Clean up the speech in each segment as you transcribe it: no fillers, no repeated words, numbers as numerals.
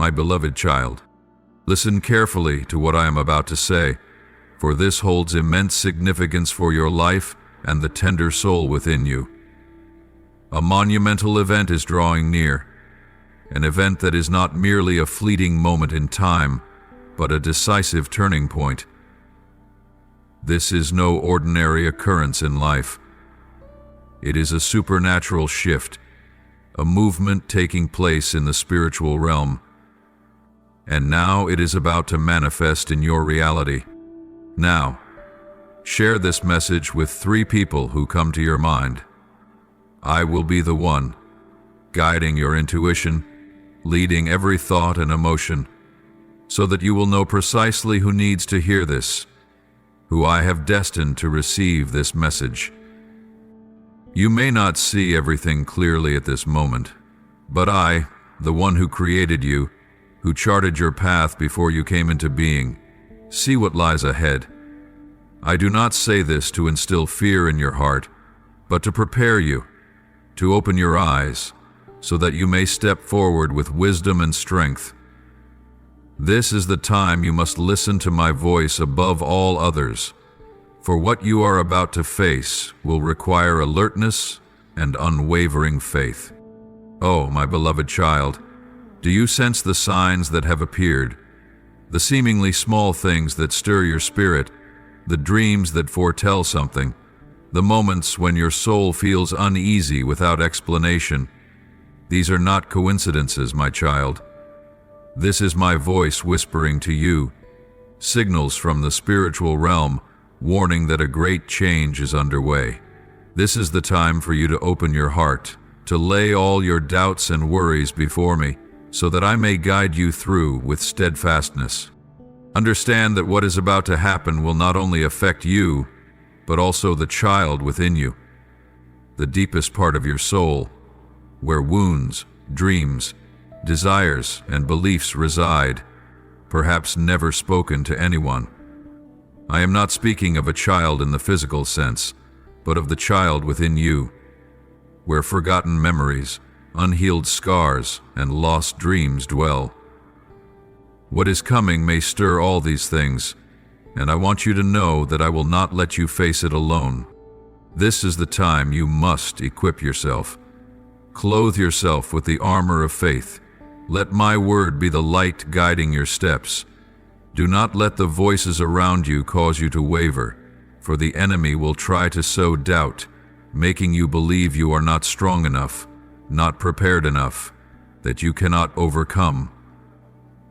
My beloved child, listen carefully to what I am about to say, for this holds immense significance for your life and the tender soul within you. A monumental event is drawing near, an event that is not merely a fleeting moment in time, but a decisive turning point. This is no ordinary occurrence in life. It is a supernatural shift, a movement taking place in the spiritual realm. And now it is about to manifest in your reality. Now, share this message with 3 people who come to your mind. I will be the one, guiding your intuition, leading every thought and emotion, so that you will know precisely who needs to hear this, who I have destined to receive this message. You may not see everything clearly at this moment, but I, the one who created you, who charted your path before you came into being, see what lies ahead. I do not say this to instill fear in your heart, but to prepare you, to open your eyes, so that you may step forward with wisdom and strength. This is the time you must listen to my voice above all others, for what you are about to face will require alertness and unwavering faith. Oh, my beloved child, do you sense the signs that have appeared, the seemingly small things that stir your spirit, the dreams that foretell something, the moments when your soul feels uneasy without explanation? These are not coincidences, my child. This is my voice whispering to you, signals from the spiritual realm warning that a great change is underway. This is the time for you to open your heart, to lay all your doubts and worries before me, so that I may guide you through with steadfastness. Understand that what is about to happen will not only affect you, but also the child within you, the deepest part of your soul, where wounds, dreams, desires, and beliefs reside, perhaps never spoken to anyone. I am not speaking of a child in the physical sense, but of the child within you, where forgotten memories, unhealed scars, and lost dreams dwell. What is coming may stir all these things, and I want you to know that I will not let you face it alone. This is the time you must equip yourself. Clothe yourself with the armor of faith. Let my word be the light guiding your steps. Do not let the voices around you cause you to waver, for the enemy will try to sow doubt, making you believe you are not strong enough, not prepared enough, that you cannot overcome.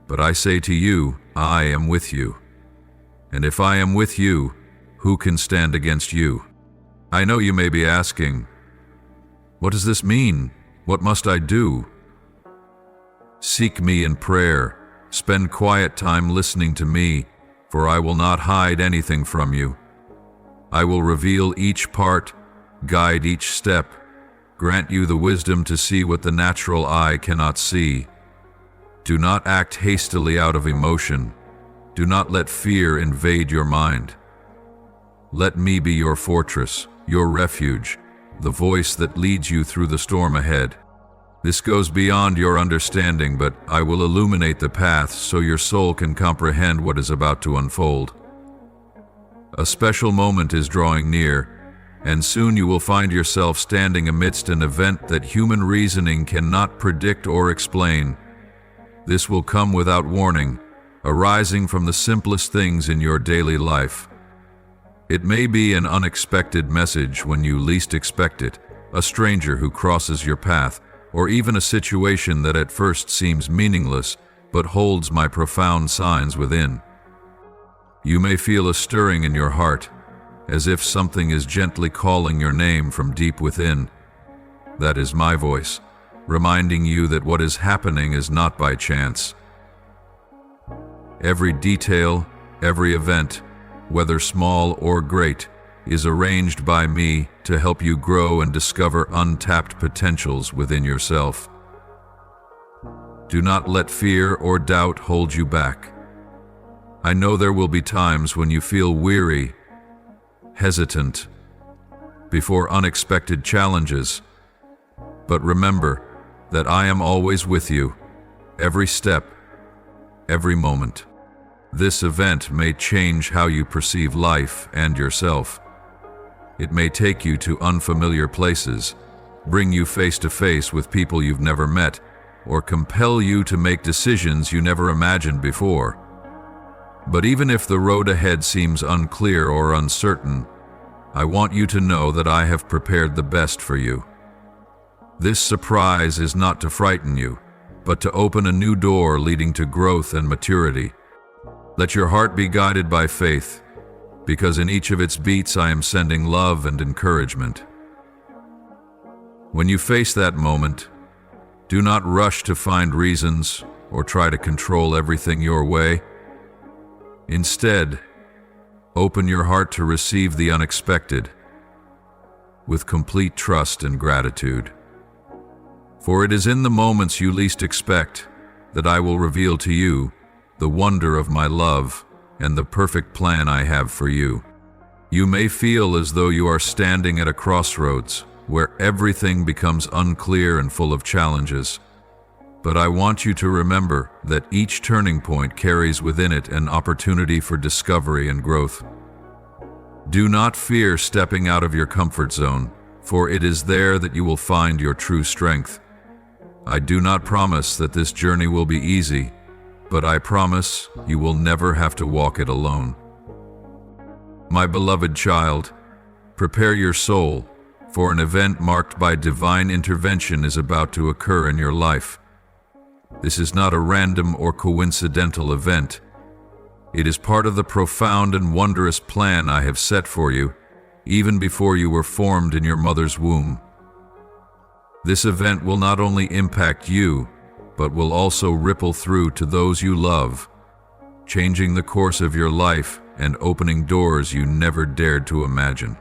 But I say to you, I am with you. And if I am with you, who can stand against you? I know you may be asking, what does this mean? What must I do? Seek me in prayer. Spend quiet time listening to me, for I will not hide anything from you. I will reveal each part, guide each step, grant you the wisdom to see what the natural eye cannot see. Do not act hastily out of emotion. Do not let fear invade your mind. Let me be your fortress, your refuge, the voice that leads you through the storm ahead. This goes beyond your understanding, but I will illuminate the path so your soul can comprehend what is about to unfold. A special moment is drawing near, and soon you will find yourself standing amidst an event that human reasoning cannot predict or explain. This will come without warning, arising from the simplest things in your daily life. It may be an unexpected message when you least expect it, a stranger who crosses your path, or even a situation that at first seems meaningless but holds my profound signs within. You may feel a stirring in your heart, as if something is gently calling your name from deep within. That is my voice, reminding you that what is happening is not by chance. Every detail, every event, whether small or great, is arranged by me to help you grow and discover untapped potentials within yourself. Do not let fear or doubt hold you back. I know there will be times when you feel weary, hesitant, before unexpected challenges, but remember that I am always with you, every step, every moment. This event may change how you perceive life and yourself. It may take you to unfamiliar places, bring you face to face with people you've never met, or compel you to make decisions you never imagined before. But even if the road ahead seems unclear or uncertain, I want you to know that I have prepared the best for you. This surprise is not to frighten you, but to open a new door leading to growth and maturity. Let your heart be guided by faith, because in each of its beats I am sending love and encouragement. When you face that moment, do not rush to find reasons or try to control everything your way. Instead, open your heart to receive the unexpected with complete trust and gratitude. For it is in the moments you least expect that I will reveal to you the wonder of my love and the perfect plan I have for you. You may feel as though you are standing at a crossroads where everything becomes unclear and full of challenges. But I want you to remember that each turning point carries within it an opportunity for discovery and growth. Do not fear stepping out of your comfort zone, for it is there that you will find your true strength. I do not promise that this journey will be easy, but I promise you will never have to walk it alone. My beloved child, prepare your soul, for an event marked by divine intervention is about to occur in your life. This is not a random or coincidental event. It is part of the profound and wondrous plan I have set for you, even before you were formed in your mother's womb. This event will not only impact you, but will also ripple through to those you love, changing the course of your life and opening doors you never dared to imagine.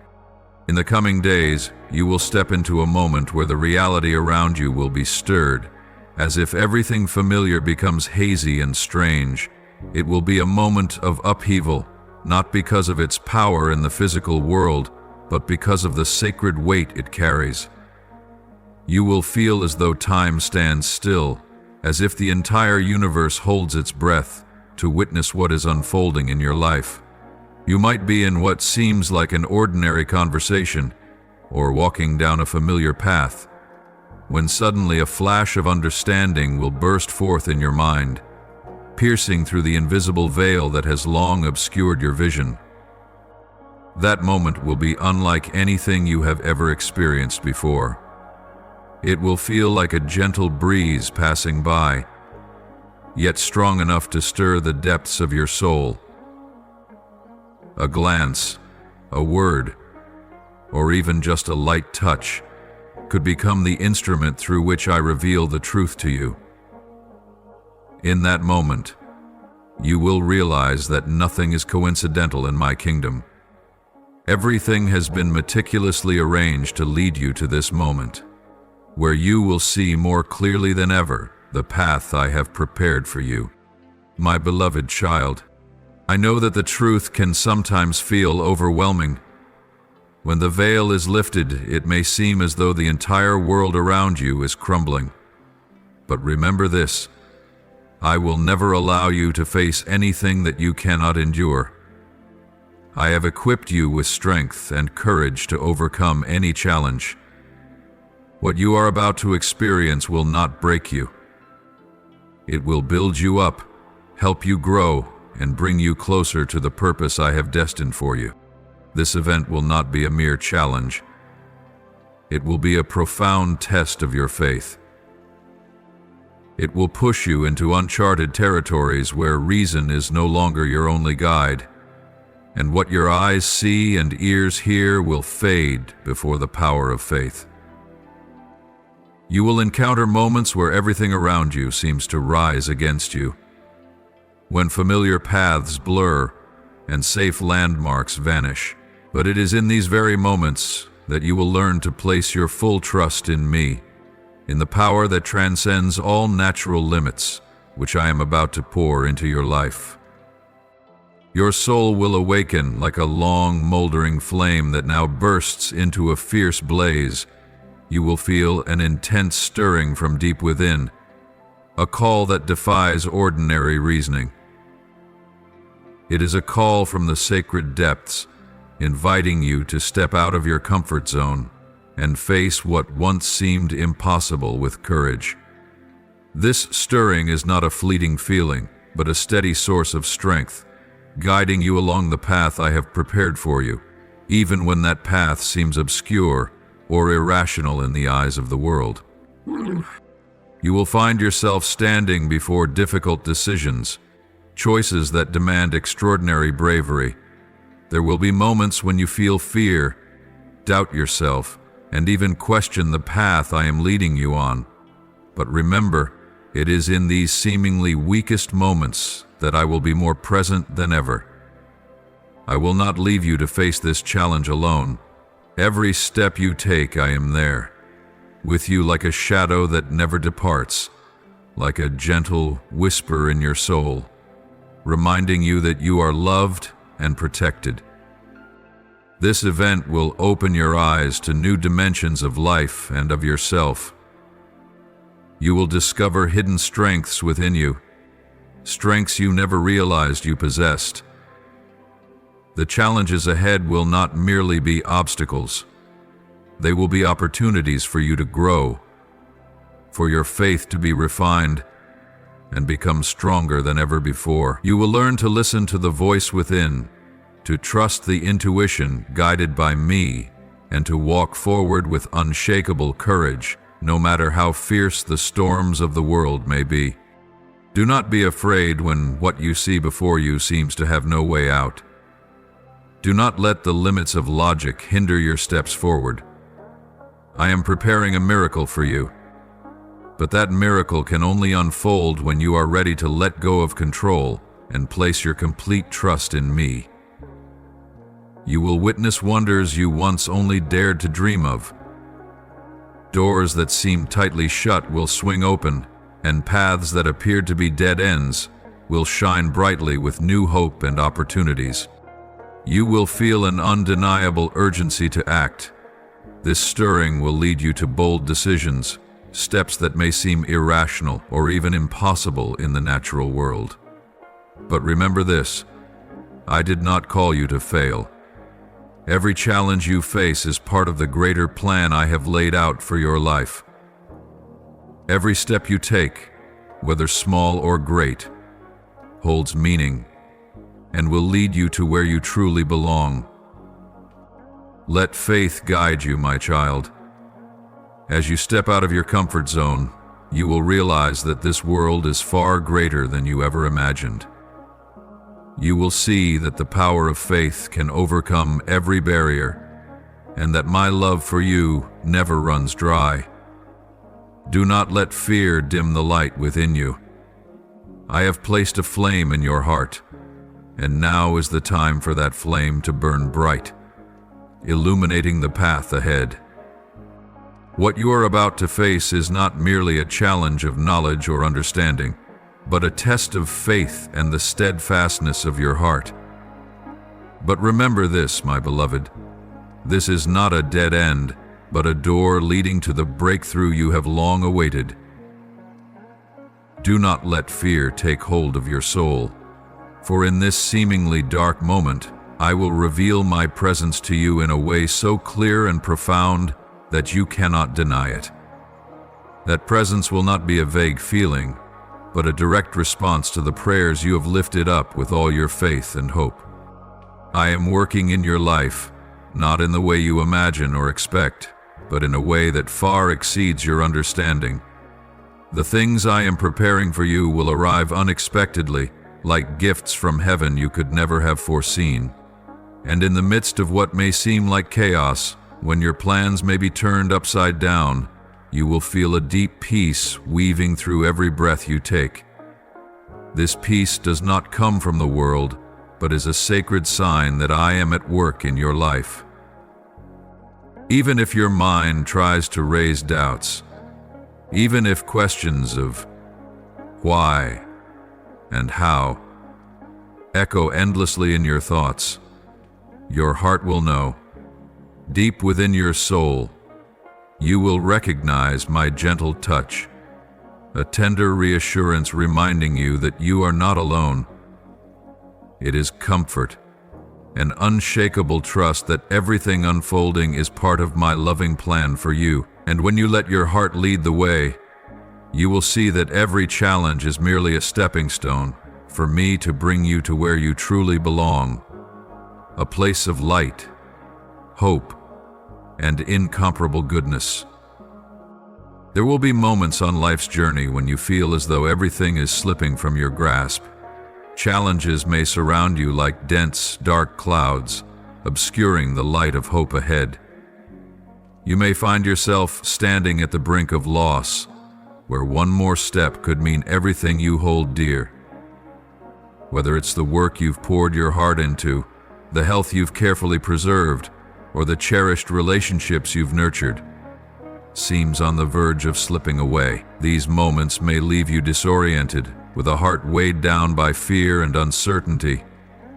In the coming days, you will step into a moment where the reality around you will be stirred, as if everything familiar becomes hazy and strange. It will be a moment of upheaval, not because of its power in the physical world, but because of the sacred weight it carries. You will feel as though time stands still, as if the entire universe holds its breath to witness what is unfolding in your life. You might be in what seems like an ordinary conversation, or walking down a familiar path, when suddenly a flash of understanding will burst forth in your mind, piercing through the invisible veil that has long obscured your vision. That moment will be unlike anything you have ever experienced before. It will feel like a gentle breeze passing by, yet strong enough to stir the depths of your soul. A glance, a word, or even just a light touch could become the instrument through which I reveal the truth to you. In that moment, you will realize that nothing is coincidental in my kingdom. Everything has been meticulously arranged to lead you to this moment, where you will see more clearly than ever the path I have prepared for you. My beloved child, I know that the truth can sometimes feel overwhelming. When the veil is lifted, it may seem as though the entire world around you is crumbling. But remember this: I will never allow you to face anything that you cannot endure. I have equipped you with strength and courage to overcome any challenge. What you are about to experience will not break you. It will build you up, help you grow, and bring you closer to the purpose I have destined for you. This event will not be a mere challenge. It will be a profound test of your faith. It will push you into uncharted territories where reason is no longer your only guide, and what your eyes see and ears hear will fade before the power of faith. You will encounter moments where everything around you seems to rise against you, when familiar paths blur and safe landmarks vanish. But it is in these very moments that you will learn to place your full trust in me, in the power that transcends all natural limits, which I am about to pour into your life. Your soul will awaken like a long, moldering flame that now bursts into a fierce blaze. You will feel an intense stirring from deep within, a call that defies ordinary reasoning. It is a call from the sacred depths, inviting you to step out of your comfort zone and face what once seemed impossible with courage. This stirring is not a fleeting feeling, but a steady source of strength, guiding you along the path I have prepared for you, even when that path seems obscure or irrational in the eyes of the world. You will find yourself standing before difficult decisions, choices that demand extraordinary bravery. There will be moments when you feel fear, doubt yourself, and even question the path I am leading you on. But remember, it is in these seemingly weakest moments that I will be more present than ever. I will not leave you to face this challenge alone. Every step you take, I am there, with you like a shadow that never departs, like a gentle whisper in your soul, reminding you that you are loved and protected. This event will open your eyes to new dimensions of life and of yourself. You will discover hidden strengths within you, strengths you never realized you possessed. The challenges ahead will not merely be obstacles. They will be opportunities for you to grow, for your faith to be refined and become stronger than ever before. You will learn to listen to the voice within, to trust the intuition guided by me, and to walk forward with unshakable courage, no matter how fierce the storms of the world may be. Do not be afraid when what you see before you seems to have no way out. Do not let the limits of logic hinder your steps forward. I am preparing a miracle for you, but that miracle can only unfold when you are ready to let go of control and place your complete trust in me. You will witness wonders you once only dared to dream of. Doors that seemed tightly shut will swing open, and paths that appeared to be dead ends will shine brightly with new hope and opportunities. You will feel an undeniable urgency to act. This stirring will lead you to bold decisions, steps that may seem irrational or even impossible in the natural world. But remember this: I did not call you to fail. Every challenge you face is part of the greater plan I have laid out for your life. Every step you take, whether small or great, holds meaning and will lead you to where you truly belong. Let faith guide you, my child. As you step out of your comfort zone, you will realize that this world is far greater than you ever imagined. You will see that the power of faith can overcome every barrier, and that my love for you never runs dry. Do not let fear dim the light within you. I have placed a flame in your heart, and now is the time for that flame to burn bright, illuminating the path ahead. What you are about to face is not merely a challenge of knowledge or understanding, but a test of faith and the steadfastness of your heart. But remember this, my beloved: this is not a dead end, but a door leading to the breakthrough you have long awaited. Do not let fear take hold of your soul, for in this seemingly dark moment, I will reveal my presence to you in a way so clear and profound that you cannot deny it. That presence will not be a vague feeling, but a direct response to the prayers you have lifted up with all your faith and hope. I am working in your life, not in the way you imagine or expect, but in a way that far exceeds your understanding. The things I am preparing for you will arrive unexpectedly, like gifts from heaven you could never have foreseen. And in the midst of what may seem like chaos, when your plans may be turned upside down, you will feel a deep peace weaving through every breath you take. This peace does not come from the world, but is a sacred sign that I am at work in your life. Even if your mind tries to raise doubts, even if questions of why and how echo endlessly in your thoughts, your heart will know, deep within your soul, you will recognize my gentle touch, a tender reassurance reminding you that you are not alone. It is comfort, an unshakable trust that everything unfolding is part of my loving plan for you. And when you let your heart lead the way, you will see that every challenge is merely a stepping stone for me to bring you to where you truly belong, a place of light, hope, and incomparable goodness. There will be moments on life's journey when you feel as though everything is slipping from your grasp. Challenges may surround you like dense, dark clouds, obscuring the light of hope ahead. You may find yourself standing at the brink of loss, where one more step could mean everything you hold dear. Whether it's the work you've poured your heart into, the health you've carefully preserved, or the cherished relationships you've nurtured, seems on the verge of slipping away. These moments may leave you disoriented, with a heart weighed down by fear and uncertainty.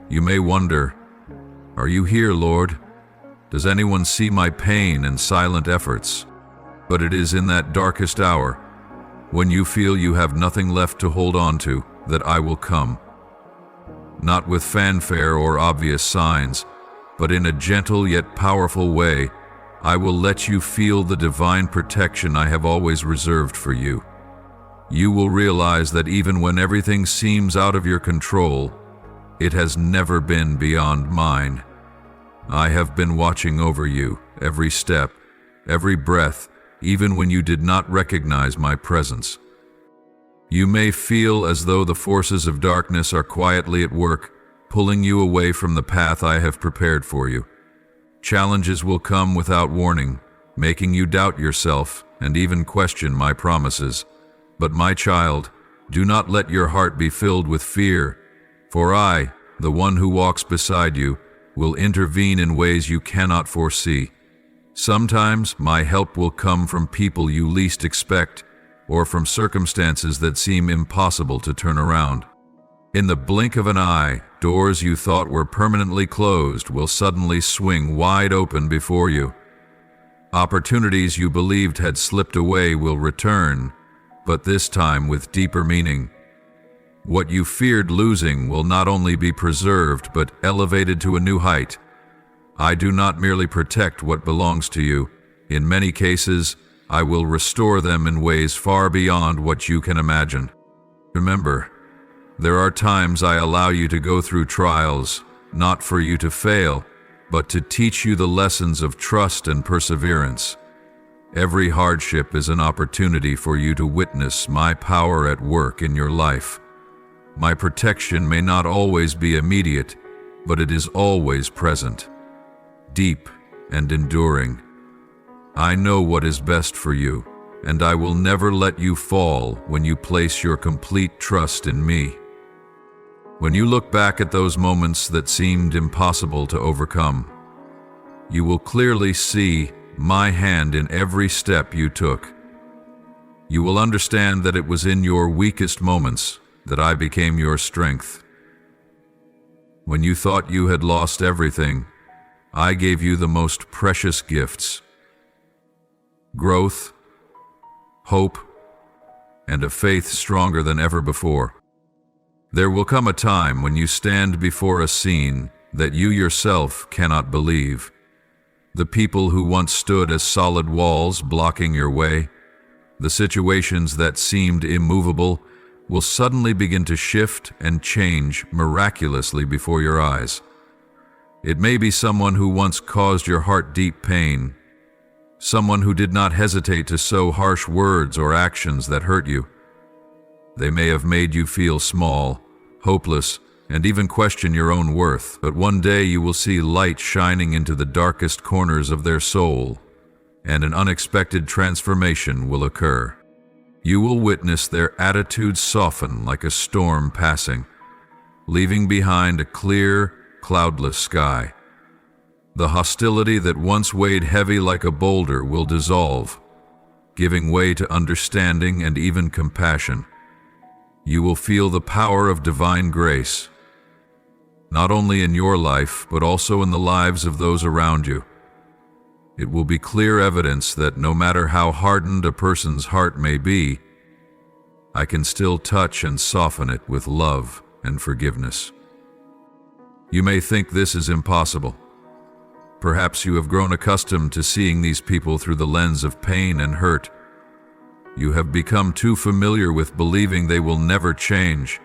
You may wonder, "Are you here, Lord? Does anyone see my pain and silent efforts?" But it is in that darkest hour, when you feel you have nothing left to hold on to, that I will come. Not with fanfare or obvious signs, but in a gentle yet powerful way, I will let you feel the divine protection I have always reserved for you. You will realize that even when everything seems out of your control, it has never been beyond mine. I have been watching over you, every step, every breath, even when you did not recognize my presence. You may feel as though the forces of darkness are quietly at work, pulling you away from the path I have prepared for you. Challenges will come without warning, making you doubt yourself and even question my promises. But my child, do not let your heart be filled with fear, for I, the one who walks beside you, will intervene in ways you cannot foresee. Sometimes my help will come from people you least expect, or from circumstances that seem impossible to turn around. In the blink of an eye, doors you thought were permanently closed will suddenly swing wide open before you. Opportunities you believed had slipped away will return, but this time with deeper meaning. What you feared losing will not only be preserved, but elevated to a new height. I do not merely protect what belongs to you. In many cases, I will restore them in ways far beyond what you can imagine. Remember, there are times I allow you to go through trials, not for you to fail, but to teach you the lessons of trust and perseverance. Every hardship is an opportunity for you to witness my power at work in your life. My protection may not always be immediate, but it is always present, deep and enduring. I know what is best for you, and I will never let you fall when you place your complete trust in me. When you look back at those moments that seemed impossible to overcome, you will clearly see my hand in every step you took. You will understand that it was in your weakest moments that I became your strength. When you thought you had lost everything, I gave you the most precious gifts: growth, hope, and a faith stronger than ever before. There will come a time when you stand before a scene that you yourself cannot believe. The people who once stood as solid walls blocking your way, the situations that seemed immovable, will suddenly begin to shift and change miraculously before your eyes. It may be someone who once caused your heart deep pain, someone who did not hesitate to sow harsh words or actions that hurt you. They may have made you feel small, hopeless, and even question your own worth, but one day you will see light shining into the darkest corners of their soul, and an unexpected transformation will occur. You will witness their attitudes soften like a storm passing, leaving behind a clear, cloudless sky. The hostility that once weighed heavy like a boulder will dissolve, giving way to understanding and even compassion. You will feel the power of divine grace, not only in your life, but also in the lives of those around you. It will be clear evidence that no matter how hardened a person's heart may be, I can still touch and soften it with love and forgiveness. You may think this is impossible. Perhaps you have grown accustomed to seeing these people through the lens of pain and hurt. You have become too familiar with believing they will never change,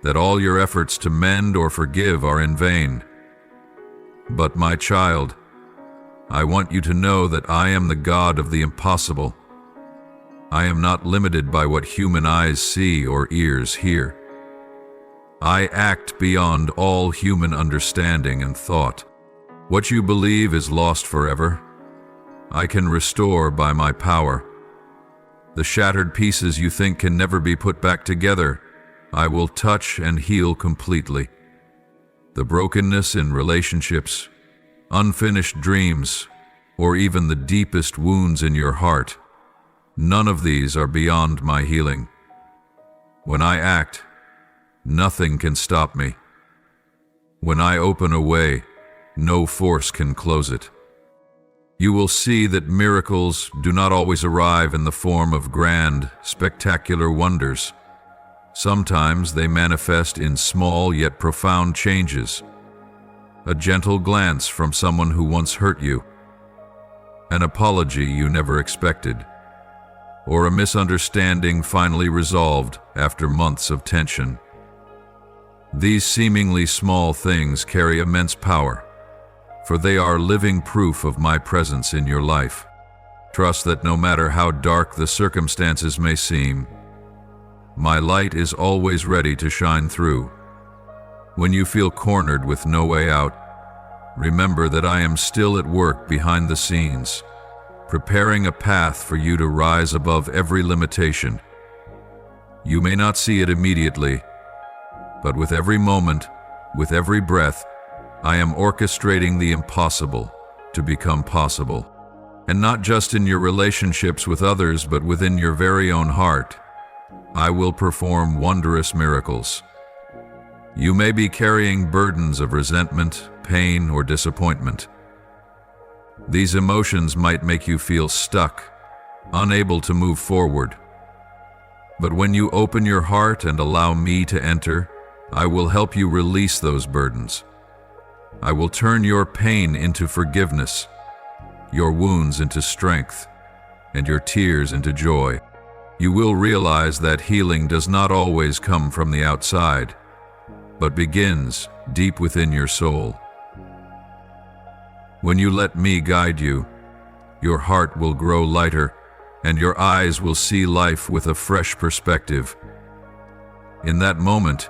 that all your efforts to mend or forgive are in vain. But my child, I want you to know that I am the God of the impossible. I am not limited by what human eyes see or ears hear. I act beyond all human understanding and thought. What you believe is lost forever, I can restore by my power. The shattered pieces you think can never be put back together, I will touch and heal completely. The brokenness in relationships, unfinished dreams, or even the deepest wounds in your heart, none of these are beyond my healing. When I act, nothing can stop me. When I open a way, no force can close it. You will see that miracles do not always arrive in the form of grand, spectacular wonders. Sometimes they manifest in small yet profound changes. A gentle glance from someone who once hurt you, an apology you never expected, or a misunderstanding finally resolved after months of tension. These seemingly small things carry immense power, for they are living proof of my presence in your life. Trust that no matter how dark the circumstances may seem, my light is always ready to shine through. When you feel cornered with no way out, remember that I am still at work behind the scenes, preparing a path for you to rise above every limitation. You may not see it immediately, but with every moment, with every breath, I am orchestrating the impossible to become possible. And not just in your relationships with others, but within your very own heart, I will perform wondrous miracles. You may be carrying burdens of resentment, pain, or disappointment. These emotions might make you feel stuck, unable to move forward. But when you open your heart and allow me to enter, I will help you release those burdens. I will turn your pain into forgiveness, your wounds into strength, and your tears into joy. You will realize that healing does not always come from the outside, but begins deep within your soul. When you let me guide you, your heart will grow lighter, and your eyes will see life with a fresh perspective. In that moment,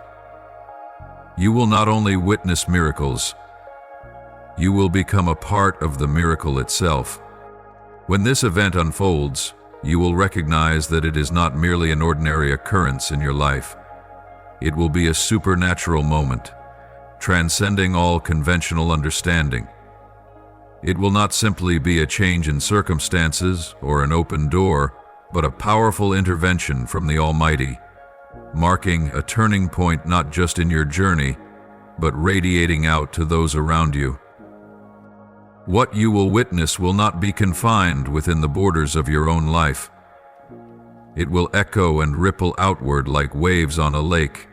you will not only witness miracles, you will become a part of the miracle itself. When this event unfolds, you will recognize that it is not merely an ordinary occurrence in your life. It will be a supernatural moment, transcending all conventional understanding. It will not simply be a change in circumstances or an open door, but a powerful intervention from the Almighty, marking a turning point not just in your journey, but radiating out to those around you. What you will witness will not be confined within the borders of your own life. It will echo and ripple outward like waves on a lake,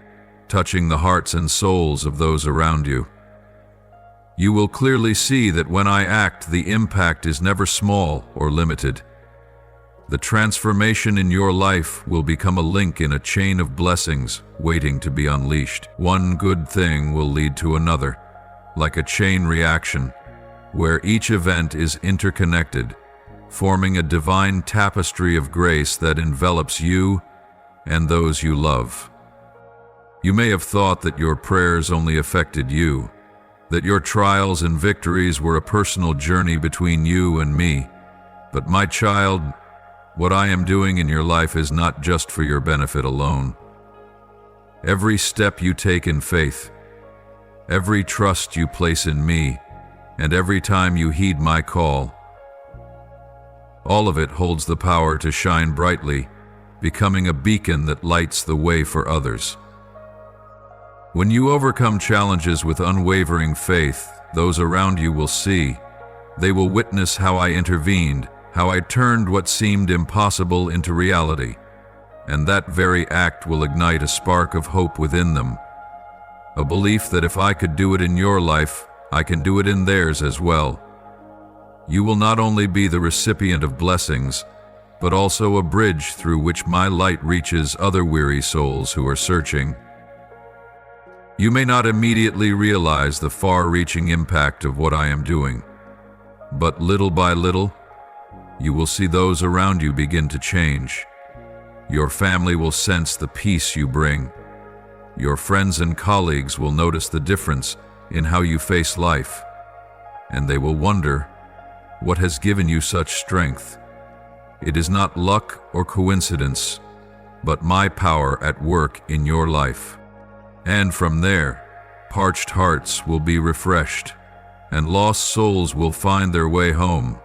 touching the hearts and souls of those around you. You will clearly see that when I act, the impact is never small or limited. The transformation in your life will become a link in a chain of blessings waiting to be unleashed. One good thing will lead to another, like a chain reaction, where each event is interconnected, forming a divine tapestry of grace that envelops you and those you love. You may have thought that your prayers only affected you, that your trials and victories were a personal journey between you and me. But my child, what I am doing in your life is not just for your benefit alone. Every step you take in faith, every trust you place in me, and every time you heed my call, all of it holds the power to shine brightly, becoming a beacon that lights the way for others. When you overcome challenges with unwavering faith, those around you will see. They will witness how I intervened, how I turned what seemed impossible into reality. and that very act will ignite a spark of hope within them. A belief that if I could do it in your life, I can do it in theirs as well. You will not only be the recipient of blessings, but also a bridge through which my light reaches other weary souls who are searching. You may not immediately realize the far-reaching impact of what I am doing, but little by little, you will see those around you begin to change. Your family will sense the peace you bring. Your friends and colleagues will notice the difference in how you face life, and they will wonder, what has given you such strength? It is not luck or coincidence, but my power at work in your life. And from there, parched hearts will be refreshed, and lost souls will find their way home.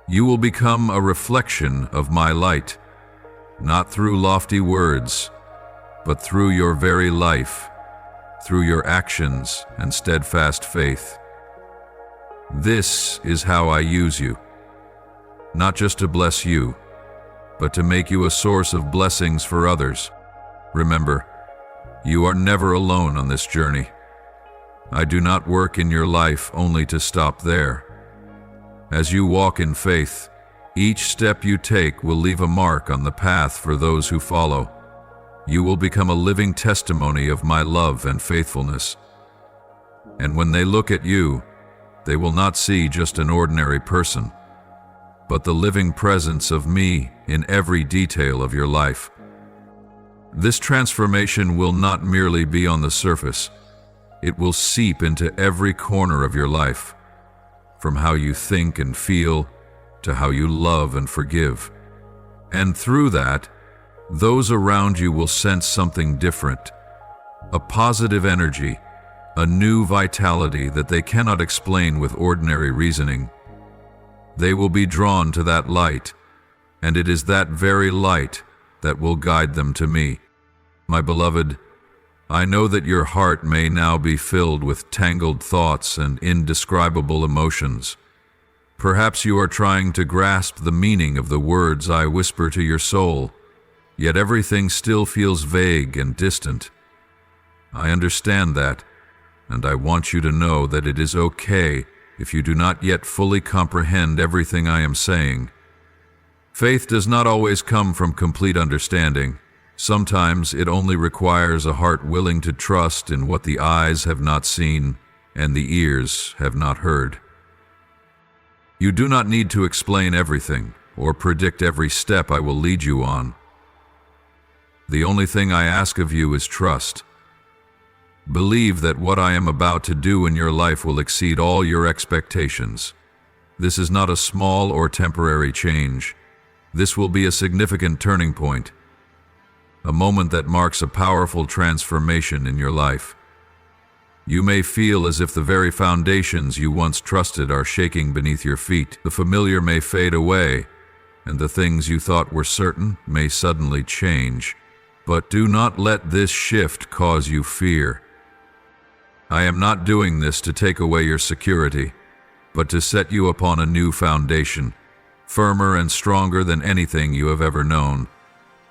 You will become a reflection of my light, not through lofty words, but through your very life, through your actions and steadfast faith. This is how I use you, not just to bless you, but to make you a source of blessings for others. Remember, you are never alone on this journey. I do not work in your life only to stop there. As you walk in faith, each step you take will leave a mark on the path for those who follow. You will become a living testimony of my love and faithfulness. And when they look at you, they will not see just an ordinary person, but the living presence of me in every detail of your life. This transformation will not merely be on the surface. It will seep into every corner of your life, from how you think and feel to how you love and forgive. And through that, those around you will sense something different, a positive energy, a new vitality that they cannot explain with ordinary reasoning. They will be drawn to that light, and it is that very light that will guide them to me. My beloved, I know that your heart may now be filled with tangled thoughts and indescribable emotions. Perhaps you are trying to grasp the meaning of the words I whisper to your soul, yet everything still feels vague and distant. I understand that, and I want you to know that it is okay if you do not yet fully comprehend everything I am saying. Faith does not always come from complete understanding. Sometimes it only requires a heart willing to trust in what the eyes have not seen and the ears have not heard. You do not need to explain everything or predict every step I will lead you on. The only thing I ask of you is trust. Believe that what I am about to do in your life will exceed all your expectations. This is not a small or temporary change. This will be a significant turning point, a moment that marks a powerful transformation in your life. You may feel as if the very foundations you once trusted are shaking beneath your feet. The familiar may fade away, and the things you thought were certain may suddenly change. But do not let this shift cause you fear. I am not doing this to take away your security, but to set you upon a new foundation, firmer and stronger than anything you have ever known.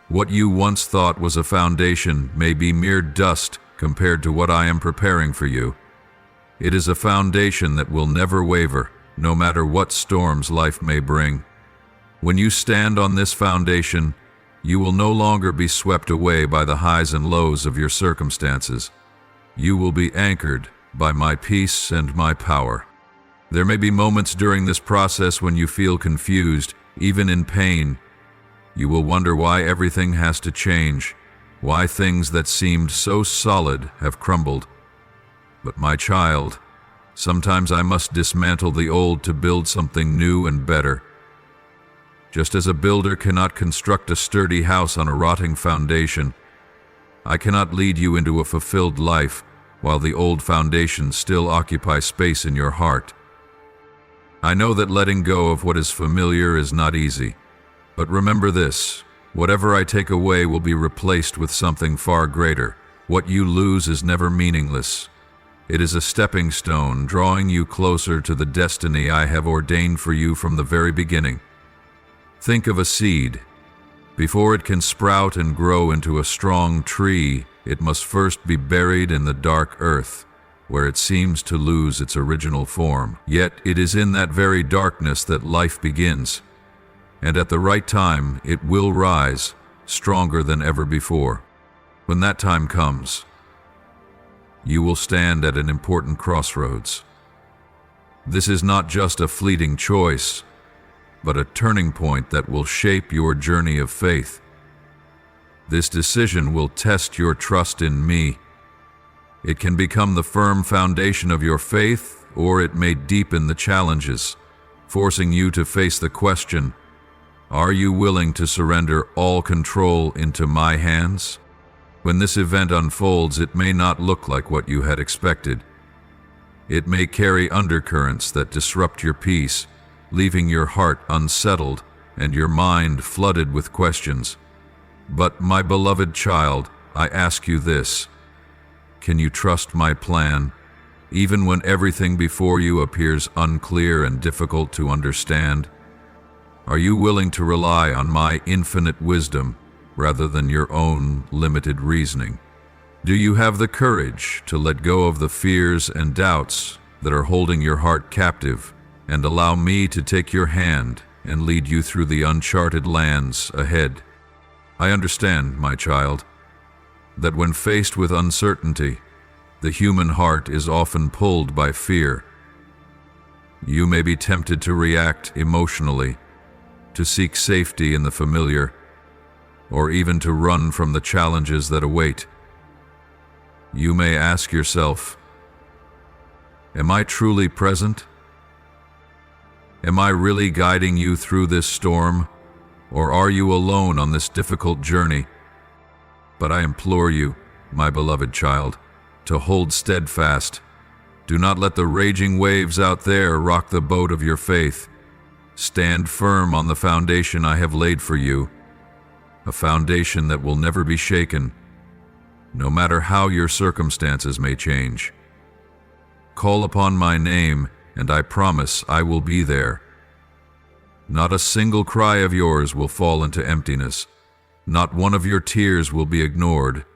What you once thought was a foundation may be mere dust compared to what I am preparing for you. It is a foundation that will never waver, no matter what storms life may bring. When you stand on this foundation, you will no longer be swept away by the highs and lows of your circumstances. You will be anchored by my peace and my power. There may be moments during this process when you feel confused, even in pain. You will wonder why everything has to change, why things that seemed so solid have crumbled. But my child, sometimes I must dismantle the old to build something new and better. Just as a builder cannot construct a sturdy house on a rotting foundation, I cannot lead you into a fulfilled life while the old foundations still occupy space in your heart. I know that letting go of what is familiar is not easy, but remember this: whatever I take away will be replaced with something far greater. What you lose is never meaningless. It is a stepping stone drawing you closer to the destiny I have ordained for you from the very beginning. Think of a seed. Before it can sprout and grow into a strong tree, it must first be buried in the dark earth, where it seems to lose its original form. Yet it is in that very darkness that life begins, and at the right time it will rise, stronger than ever before. When that time comes, you will stand at an important crossroads. This is not just a fleeting choice, but a turning point that will shape your journey of faith. This decision will test your trust in me. It can become the firm foundation of your faith, or it may deepen the challenges, forcing you to face the question, are you willing to surrender all control into my hands? When this event unfolds, it may not look like what you had expected. It may carry undercurrents that disrupt your peace, leaving your heart unsettled and your mind flooded with questions. But, my beloved child, I ask you this: can you trust my plan, even when everything before you appears unclear and difficult to understand? Are you willing to rely on my infinite wisdom rather than your own limited reasoning? Do you have the courage to let go of the fears and doubts that are holding your heart captive and allow me to take your hand and lead you through the uncharted lands ahead? I understand, my child, that when faced with uncertainty, the human heart is often pulled by fear. You may be tempted to react emotionally, to seek safety in the familiar, or even to run from the challenges that await. You may ask yourself, am I truly present? Am I really guiding you through this storm, or are you alone on this difficult journey? But I implore you, my beloved child, to hold steadfast. Do not let the raging waves out there rock the boat of your faith. Stand firm on the foundation I have laid for you, a foundation that will never be shaken, no matter how your circumstances may change. Call upon my name, and I promise I will be there. Not a single cry of yours will fall into emptiness. Not one of your tears will be ignored.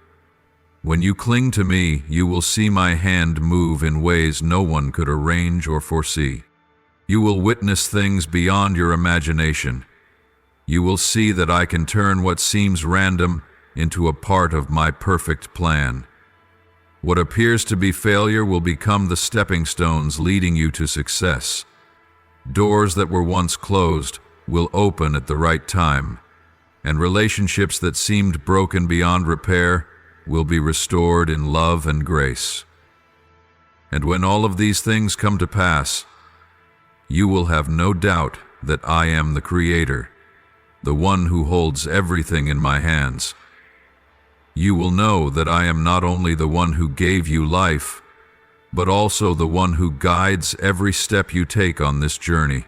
When you cling to me, you will see my hand move in ways no one could arrange or foresee. You will witness things beyond your imagination. You will see that I can turn what seems random into a part of my perfect plan. What appears to be failure will become the stepping stones leading you to success. Doors that were once closed will open at the right time, and relationships that seemed broken beyond repair will be restored in love and grace. And when all of these things come to pass, you will have no doubt that I am the Creator, the one who holds everything in my hands. You will know that I am not only the one who gave you life, but also the one who guides every step you take on this journey.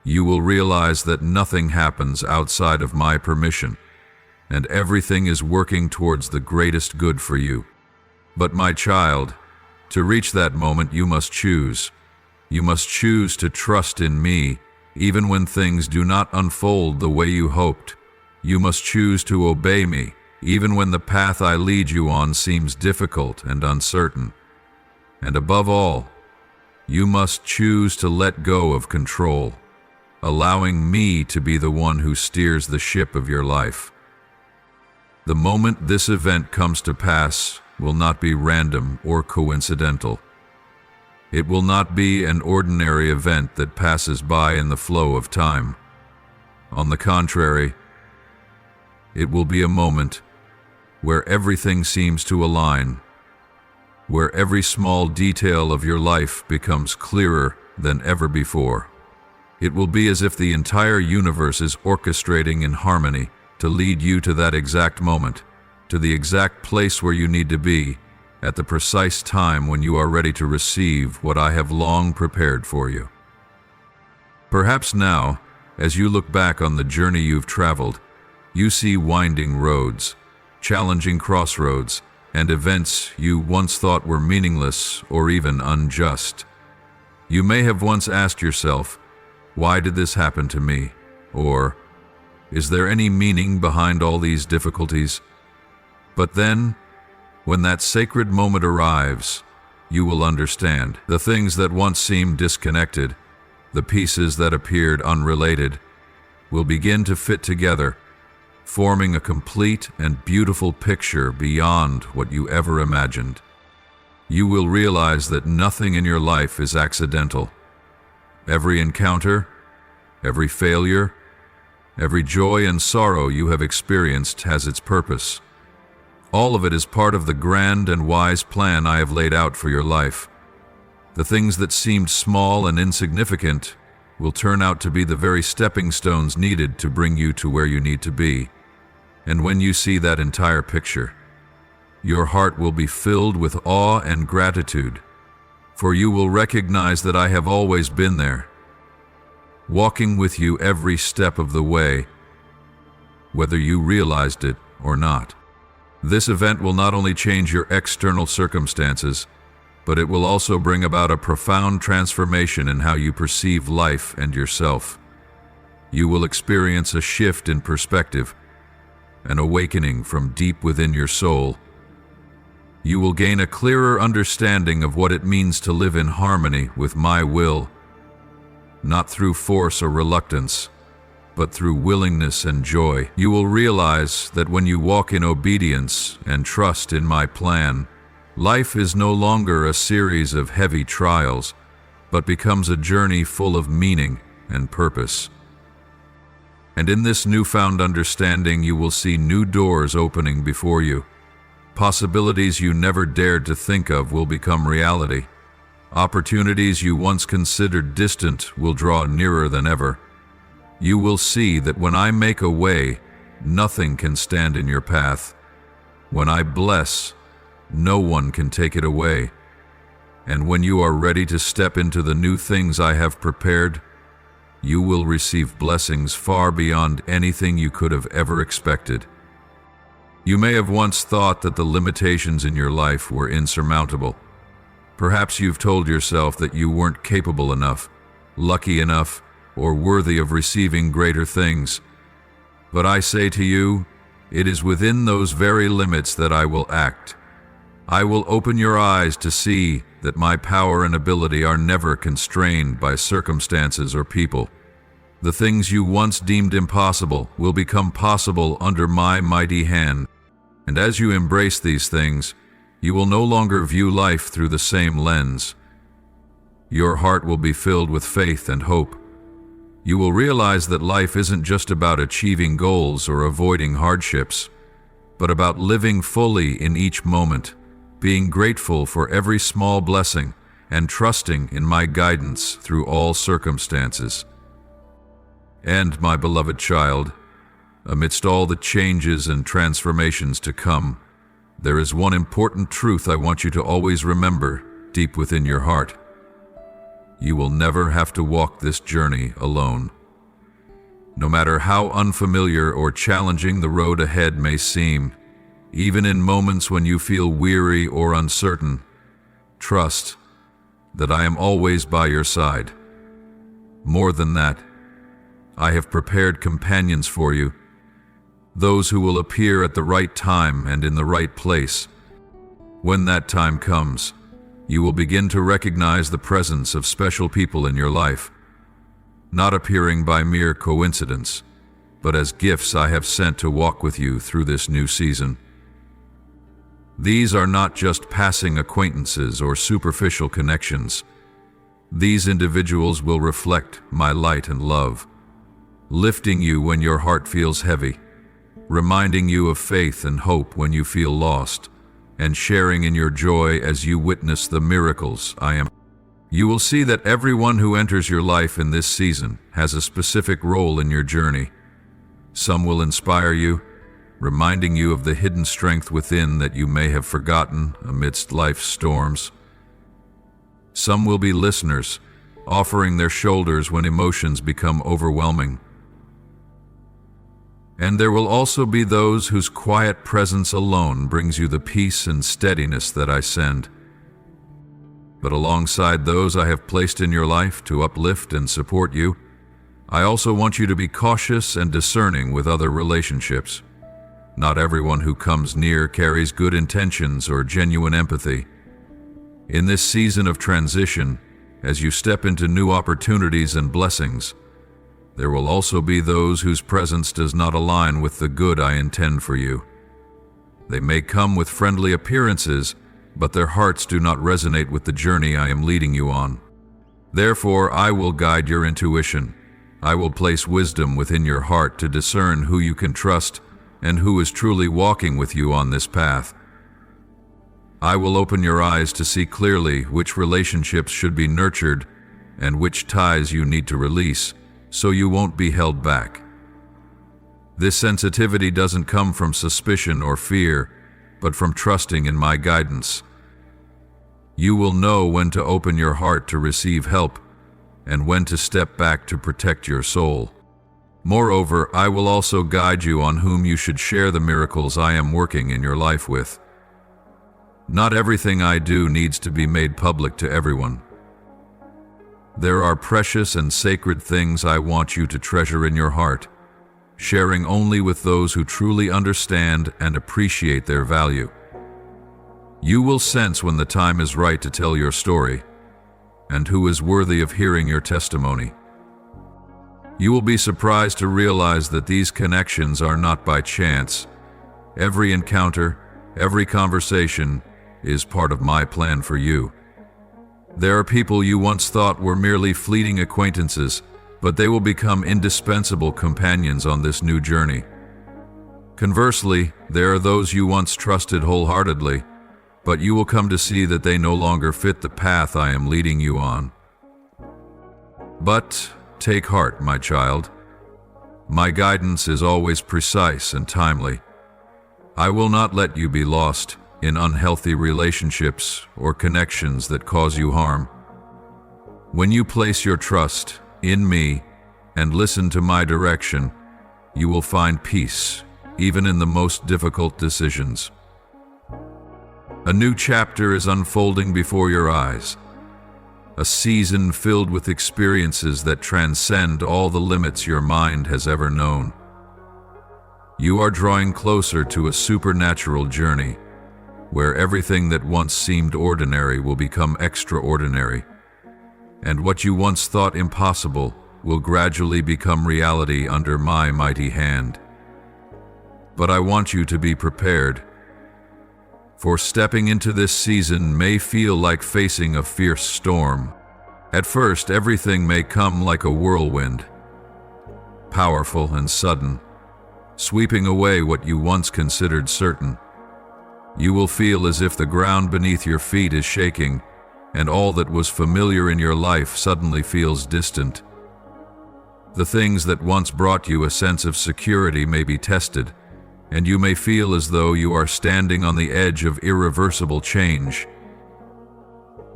You will realize that nothing happens outside of my permission, and everything is working towards the greatest good for you. But my child, to reach that moment you must choose. You must choose to trust in me, even when things do not unfold the way you hoped. You must choose to obey me, even when the path I lead you on seems difficult and uncertain. And above all, you must choose to let go of control, allowing me to be the one who steers the ship of your life. The moment this event comes to pass will not be random or coincidental. It will not be an ordinary event that passes by in the flow of time. On the contrary, it will be a moment where everything seems to align, where every small detail of your life becomes clearer than ever before. It will be as if the entire universe is orchestrating in harmony to lead you to that exact moment, to the exact place where you need to be, at the precise time when you are ready to receive what I have long prepared for you. Perhaps now, as you look back on the journey you've traveled, you see winding roads, challenging crossroads, and events you once thought were meaningless or even unjust. You may have once asked yourself, why did this happen to me? Or, Is there any meaning behind all these difficulties? But then, when that sacred moment arrives, you will understand. The things that once seemed disconnected, the pieces that appeared unrelated, will begin to fit together, forming a complete and beautiful picture beyond what you ever imagined. You will realize that nothing in your life is accidental. Every encounter, every failure, every joy and sorrow you have experienced has its purpose. All of it is part of the grand and wise plan I have laid out for your life. The things that seemed small and insignificant will turn out to be the very stepping stones needed to bring you to where you need to be. And when you see that entire picture, your heart will be filled with awe and gratitude, for you will recognize that I have always been there, walking with you every step of the way, whether you realized it or not. This event will not only change your external circumstances, but it will also bring about a profound transformation in how you perceive life and yourself. You will experience a shift in perspective, an awakening from deep within your soul. You will gain a clearer understanding of what it means to live in harmony with my will, not through force or reluctance, but through willingness and joy. You will realize that when you walk in obedience and trust in my plan, life is no longer a series of heavy trials, but becomes a journey full of meaning and purpose. And in this newfound understanding, you will see new doors opening before you. Possibilities you never dared to think of will become reality. Opportunities you once considered distant will draw nearer than ever. You will see that when I make a way, nothing can stand in your path. When I bless, no one can take it away. And when you are ready to step into the new things I have prepared, you will receive blessings far beyond anything you could have ever expected. You may have once thought that the limitations in your life were insurmountable. Perhaps you've told yourself that you weren't capable enough, lucky enough, or worthy of receiving greater things. But I say to you, it is within those very limits that I will act. I will open your eyes to see that my power and ability are never constrained by circumstances or people. The things you once deemed impossible will become possible under my mighty hand. And as you embrace these things, you will no longer view life through the same lens. Your heart will be filled with faith and hope. You will realize that life isn't just about achieving goals or avoiding hardships, but about living fully in each moment, being grateful for every small blessing, and trusting in my guidance through all circumstances. And, my beloved child, amidst all the changes and transformations to come, there is one important truth I want you to always remember deep within your heart. You will never have to walk this journey alone. No matter how unfamiliar or challenging the road ahead may seem, even in moments when you feel weary or uncertain, trust that I am always by your side. More than that, I have prepared companions for you, those who will appear at the right time and in the right place. When that time comes, you will begin to recognize the presence of special people in your life, not appearing by mere coincidence, but as gifts I have sent to walk with you through this new season. These are not just passing acquaintances or superficial connections. These individuals will reflect my light and love, lifting you when your heart feels heavy, reminding you of faith and hope when you feel lost, and sharing in your joy as you witness the miracles I am. You will see that everyone who enters your life in this season has a specific role in your journey. Some will inspire you, reminding you of the hidden strength within that you may have forgotten amidst life's storms. Some will be listeners, offering their shoulders when emotions become overwhelming. And there will also be those whose quiet presence alone brings you the peace and steadiness that I send. But alongside those I have placed in your life to uplift and support you, I also want you to be cautious and discerning with other relationships. Not everyone who comes near carries good intentions or genuine empathy. In this season of transition, as you step into new opportunities and blessings, there will also be those whose presence does not align with the good I intend for you. They may come with friendly appearances, but their hearts do not resonate with the journey I am leading you on. Therefore, I will guide your intuition. I will place wisdom within your heart to discern who you can trust and who is truly walking with you on this path. I will open your eyes to see clearly which relationships should be nurtured and which ties you need to release, so you won't be held back. This sensitivity doesn't come from suspicion or fear, but from trusting in my guidance. You will know when to open your heart to receive help and when to step back to protect your soul. Moreover, I will also guide you on whom you should share the miracles I am working in your life with. Not everything I do needs to be made public to everyone. There are precious and sacred things I want you to treasure in your heart, sharing only with those who truly understand and appreciate their value. You will sense when the time is right to tell your story, and who is worthy of hearing your testimony. You will be surprised to realize that these connections are not by chance. Every encounter, every conversation is part of my plan for you. There are people you once thought were merely fleeting acquaintances, but they will become indispensable companions on this new journey. Conversely, there are those you once trusted wholeheartedly, but you will come to see that they no longer fit the path I am leading you on. But take heart, my child. My guidance is always precise and timely. I will not let you be lost in unhealthy relationships or connections that cause you harm. When you place your trust in me and listen to my direction, you will find peace, even in the most difficult decisions. A new chapter is unfolding before your eyes, a season filled with experiences that transcend all the limits your mind has ever known. You are drawing closer to a supernatural journey, where everything that once seemed ordinary will become extraordinary, and what you once thought impossible will gradually become reality under my mighty hand. But I want you to be prepared, for stepping into this season may feel like facing a fierce storm. At first, everything may come like a whirlwind, powerful and sudden, sweeping away what you once considered certain. You will feel as if the ground beneath your feet is shaking, and all that was familiar in your life suddenly feels distant. The things that once brought you a sense of security may be tested, and you may feel as though you are standing on the edge of irreversible change.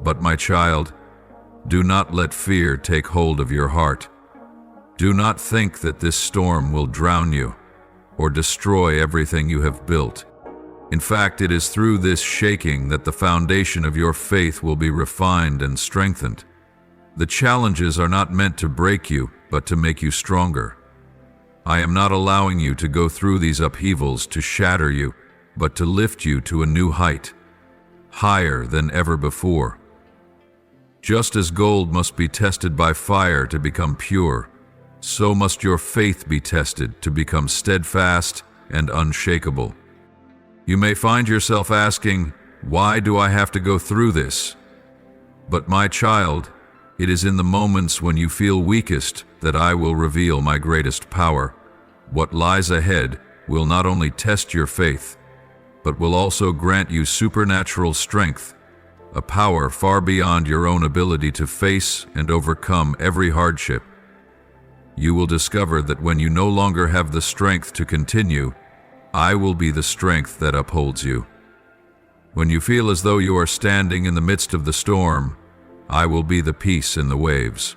But my child, do not let fear take hold of your heart. Do not think that this storm will drown you or destroy everything you have built. In fact, it is through this shaking that the foundation of your faith will be refined and strengthened. The challenges are not meant to break you, but to make you stronger. I am not allowing you to go through these upheavals to shatter you, but to lift you to a new height, higher than ever before. Just as gold must be tested by fire to become pure, so must your faith be tested to become steadfast and unshakable. You may find yourself asking, why do I have to go through this? But my child, it is in the moments when you feel weakest that I will reveal my greatest power. What lies ahead will not only test your faith, but will also grant you supernatural strength, a power far beyond your own ability to face and overcome every hardship. You will discover that when you no longer have the strength to continue, I will be the strength that upholds you. When you feel as though you are standing in the midst of the storm, I will be the peace in the waves.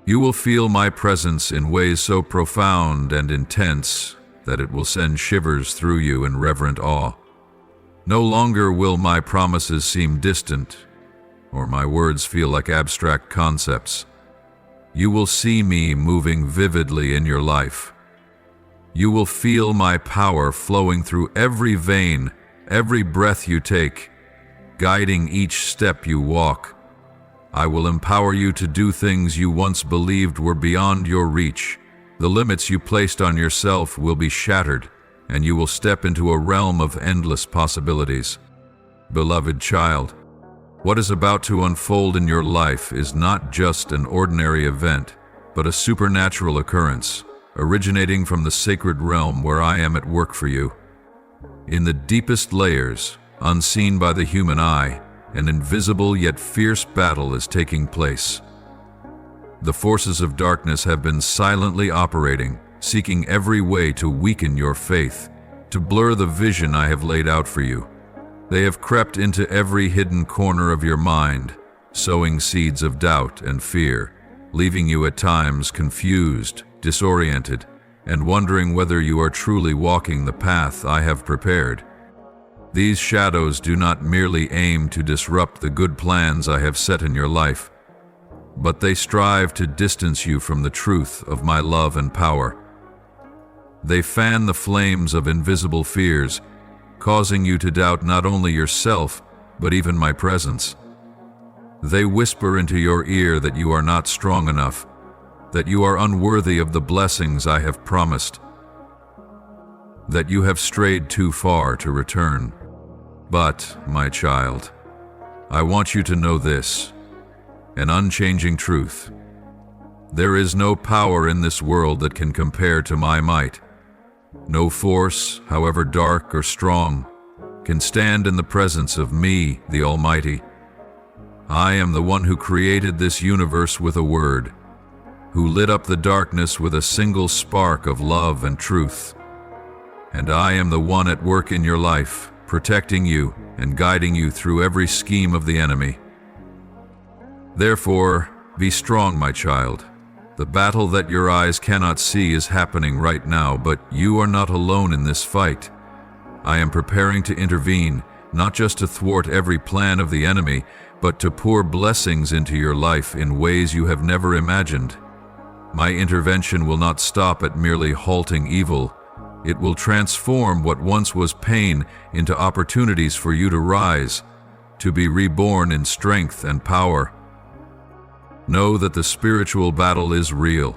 You will feel my presence in ways so profound and intense that it will send shivers through you in reverent awe. No longer will my promises seem distant, or my words feel like abstract concepts. You will see me moving vividly in your life. You will feel my power flowing through every vein, every breath you take, guiding each step you walk. I will empower you to do things you once believed were beyond your reach. The limits you placed on yourself will be shattered, and you will step into a realm of endless possibilities. Beloved child, what is about to unfold in your life is not just an ordinary event, but a supernatural occurrence, originating from the sacred realm where I am at work for you. In the deepest layers, unseen by the human eye, an invisible yet fierce battle is taking place. The forces of darkness have been silently operating, seeking every way to weaken your faith, to blur the vision I have laid out for you. They have crept into every hidden corner of your mind, sowing seeds of doubt and fear, leaving you at times confused, disoriented, and wondering whether you are truly walking the path I have prepared. These shadows do not merely aim to disrupt the good plans I have set in your life, but they strive to distance you from the truth of my love and power. They fan the flames of invisible fears, causing you to doubt not only yourself, but even my presence. They whisper into your ear that you are not strong enough, that you are unworthy of the blessings I have promised, that you have strayed too far to return. But, my child, I want you to know this, an unchanging truth. There is no power in this world that can compare to my might. No force, however dark or strong, can stand in the presence of me, the Almighty. I am the one who created this universe with a word, who lit up the darkness with a single spark of love and truth. And I am the one at work in your life, protecting you and guiding you through every scheme of the enemy. Therefore, be strong, my child. The battle that your eyes cannot see is happening right now, but you are not alone in this fight. I am preparing to intervene, not just to thwart every plan of the enemy, but to pour blessings into your life in ways you have never imagined. My intervention will not stop at merely halting evil. It will transform what once was pain into opportunities for you to rise, to be reborn in strength and power. Know that the spiritual battle is real.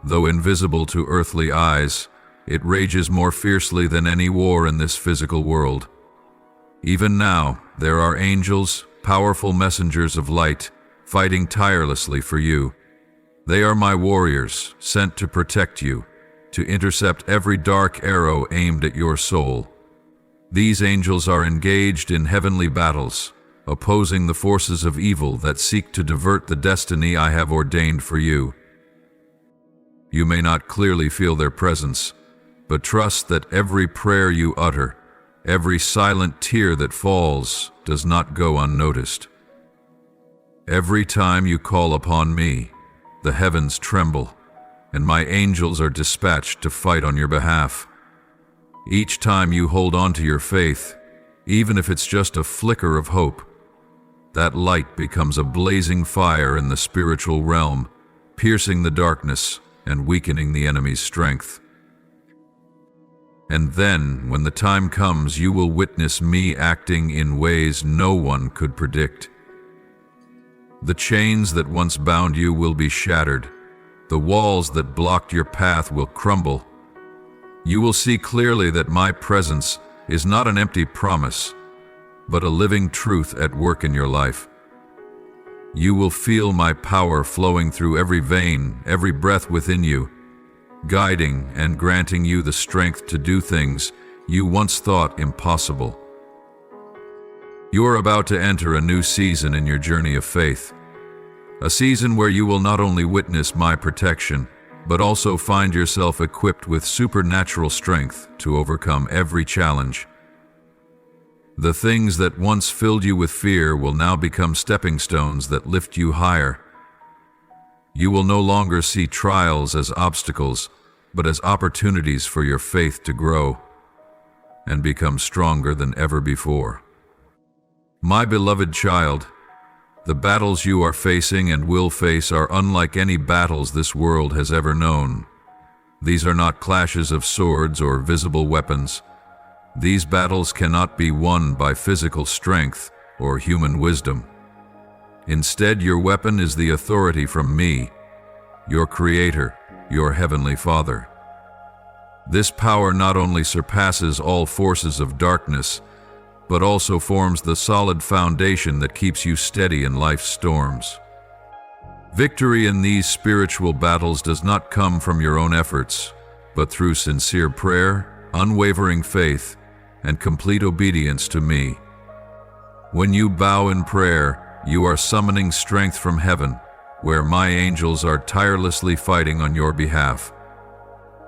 Though invisible to earthly eyes, it rages more fiercely than any war in this physical world. Even now, there are angels, powerful messengers of light, fighting tirelessly for you. They are my warriors, sent to protect you, to intercept every dark arrow aimed at your soul. These angels are engaged in heavenly battles, opposing the forces of evil that seek to divert the destiny I have ordained for you. You may not clearly feel their presence, but trust that every prayer you utter, every silent tear that falls, does not go unnoticed. Every time you call upon me, the heavens tremble, and my angels are dispatched to fight on your behalf. Each time you hold on to your faith, even if it's just a flicker of hope, that light becomes a blazing fire in the spiritual realm, piercing the darkness and weakening the enemy's strength. And then, when the time comes, you will witness me acting in ways no one could predict. The chains that once bound you will be shattered. The walls that blocked your path will crumble. You will see clearly that my presence is not an empty promise, but a living truth at work in your life. You will feel my power flowing through every vein, every breath within you, guiding and granting you the strength to do things you once thought impossible. You are about to enter a new season in your journey of faith, a season where you will not only witness my protection, but also find yourself equipped with supernatural strength to overcome every challenge. The things that once filled you with fear will now become stepping stones that lift you higher. You will no longer see trials as obstacles, but as opportunities for your faith to grow and become stronger than ever before. My beloved child, The battles you are facing and will face are unlike any battles this world has ever known. These are not clashes of swords or visible weapons. These battles cannot be won by physical strength or human wisdom. Instead, your weapon is the authority from me, your Creator, your Heavenly Father. This power not only surpasses all forces of darkness, but also forms the solid foundation that keeps you steady in life's storms. Victory in these spiritual battles does not come from your own efforts, but through sincere prayer, unwavering faith, and complete obedience to me. When you bow in prayer, you are summoning strength from heaven, where my angels are tirelessly fighting on your behalf.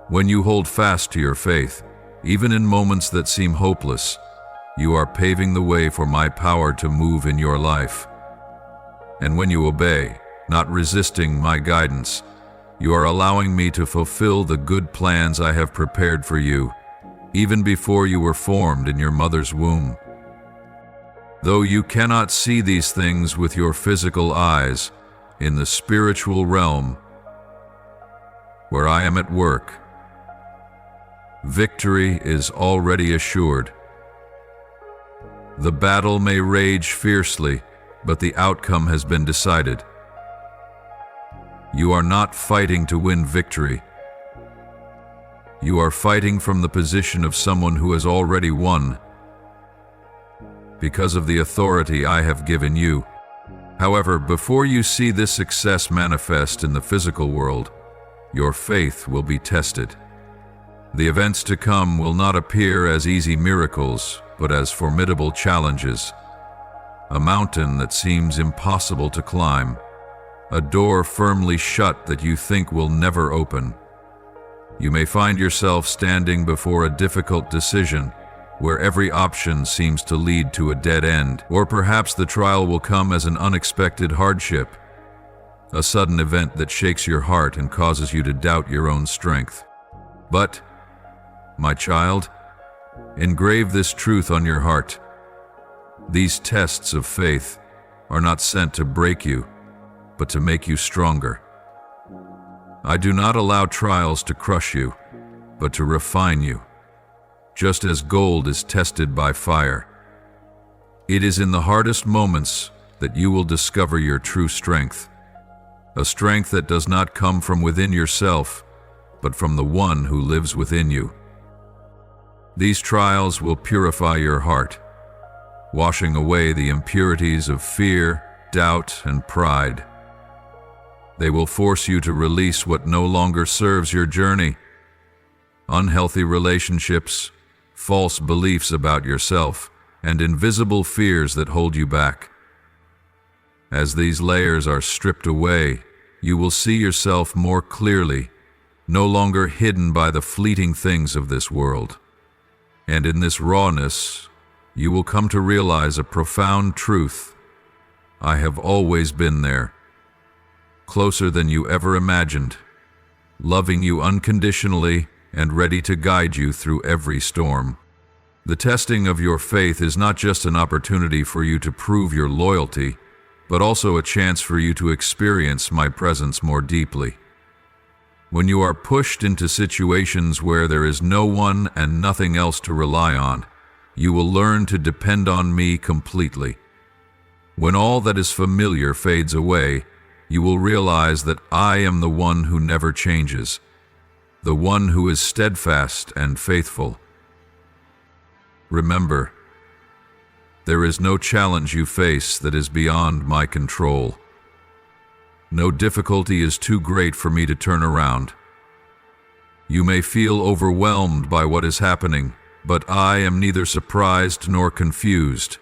When you hold fast to your faith, even in moments that seem hopeless, you are paving the way for my power to move in your life. And when you obey, not resisting my guidance, you are allowing me to fulfill the good plans I have prepared for you, even before you were formed in your mother's womb. Though you cannot see these things with your physical eyes, in the spiritual realm, where I am at work, victory is already assured. The battle may rage fiercely, but the outcome has been decided. You are not fighting to win victory. You are fighting from the position of someone who has already won, because of the authority I have given you. However, before you see this success manifest in the physical world, your faith will be tested. The events to come will not appear as easy miracles, but as formidable challenges. A mountain that seems impossible to climb, a door firmly shut that you think will never open. You may find yourself standing before a difficult decision, where every option seems to lead to a dead end, or perhaps the trial will come as an unexpected hardship, a sudden event that shakes your heart and causes you to doubt your own strength. But, my child, engrave this truth on your heart. These tests of faith are not sent to break you, but to make you stronger. I do not allow trials to crush you, but to refine you, just as gold is tested by fire. It is in the hardest moments that you will discover your true strength, a strength that does not come from within yourself, but from the one who lives within you. These trials will purify your heart, washing away the impurities of fear, doubt, and pride. They will force you to release what no longer serves your journey: unhealthy relationships, false beliefs about yourself, and invisible fears that hold you back. As these layers are stripped away, you will see yourself more clearly, no longer hidden by the fleeting things of this world. And in this rawness, you will come to realize a profound truth. I have always been there, closer than you ever imagined, loving you unconditionally and ready to guide you through every storm. The testing of your faith is not just an opportunity for you to prove your loyalty, but also a chance for you to experience my presence more deeply. When you are pushed into situations where there is no one and nothing else to rely on, you will learn to depend on me completely. When all that is familiar fades away, you will realize that I am the one who never changes, the one who is steadfast and faithful. Remember, there is no challenge you face that is beyond my control. No difficulty is too great for me to turn around. You may feel overwhelmed by what is happening, but I am neither surprised nor confused.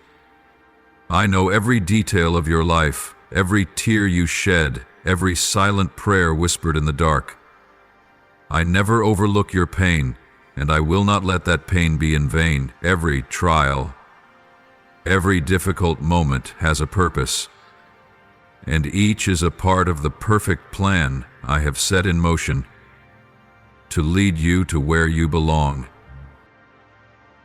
I know every detail of your life, every tear you shed, every silent prayer whispered in the dark. I never overlook your pain, and I will not let that pain be in vain. Every trial, every difficult moment has a purpose, and each is a part of the perfect plan I have set in motion to lead you to where you belong.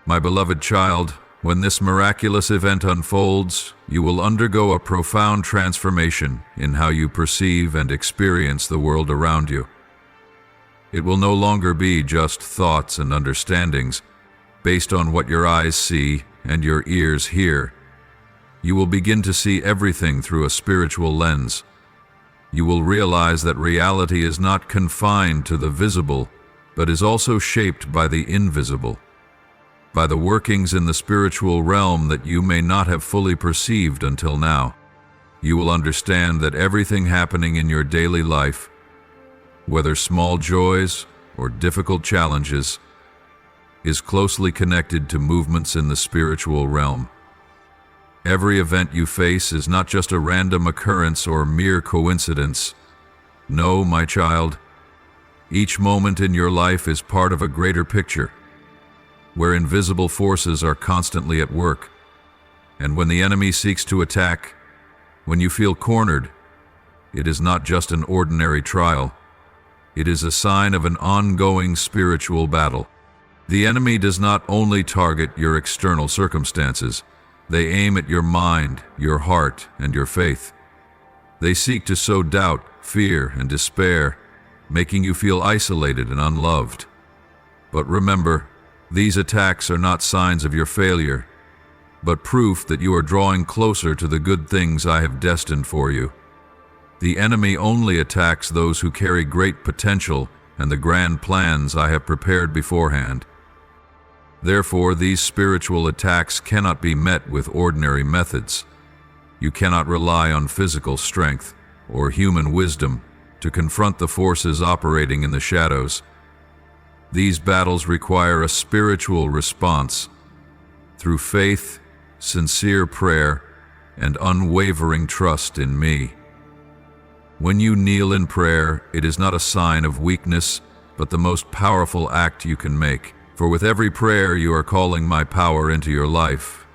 My beloved child, When this miraculous event unfolds, you will undergo a profound transformation in how you perceive and experience the world around you. It will no longer be just thoughts and understandings based on what your eyes see and your ears hear. You will begin to see everything through a spiritual lens. You will realize that reality is not confined to the visible, but is also shaped by the invisible, by the workings in the spiritual realm that you may not have fully perceived until now. You will understand that everything happening in your daily life, whether small joys or difficult challenges, is closely connected to movements in the spiritual realm. Every event you face is not just a random occurrence or mere coincidence. No, my child, each moment in your life is part of a greater picture, where invisible forces are constantly at work. And when the enemy seeks to attack, when you feel cornered, it is not just an ordinary trial. It is a sign of an ongoing spiritual battle. The enemy does not only target your external circumstances, they aim at your mind, your heart, and your faith. They seek to sow doubt, fear, and despair, making you feel isolated and unloved. But remember, these attacks are not signs of your failure, but proof that you are drawing closer to the good things I have destined for you. The enemy only attacks those who carry great potential and the grand plans I have prepared beforehand. Therefore, these spiritual attacks cannot be met with ordinary methods. You cannot rely on physical strength or human wisdom to confront the forces operating in the shadows. These battles require a spiritual response through faith, sincere prayer, and unwavering trust in me. When you kneel in prayer, it is not a sign of weakness, but the most powerful act you can make. For with every prayer you are calling my power into your life,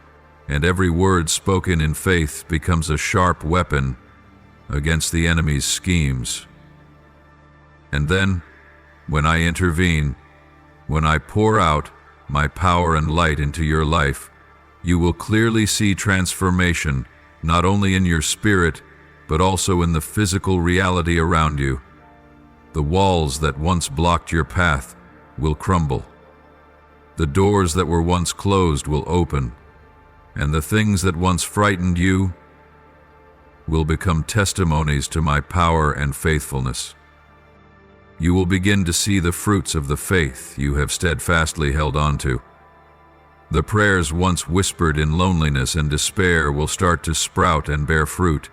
and every word spoken in faith becomes a sharp weapon against the enemy's schemes. And then, when I intervene, when I pour out my power and light into your life, you will clearly see transformation, not only in your spirit, but also in the physical reality around you. The walls that once blocked your path will crumble. The doors that were once closed will open, and the things that once frightened you will become testimonies to my power and faithfulness. You will begin to see the fruits of the faith you have steadfastly held on to. The prayers once whispered in loneliness and despair will start to sprout and bear fruit.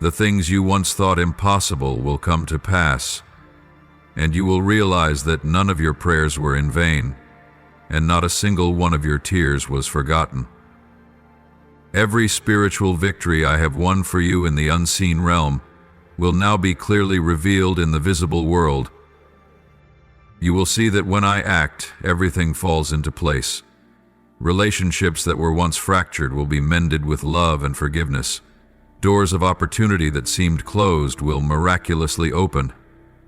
The things you once thought impossible will come to pass, and you will realize that none of your prayers were in vain, and not a single one of your tears was forgotten. Every spiritual victory I have won for you in the unseen realm will now be clearly revealed in the visible world. You will see that when I act, everything falls into place. Relationships that were once fractured will be mended with love and forgiveness. Doors of opportunity that seemed closed will miraculously open.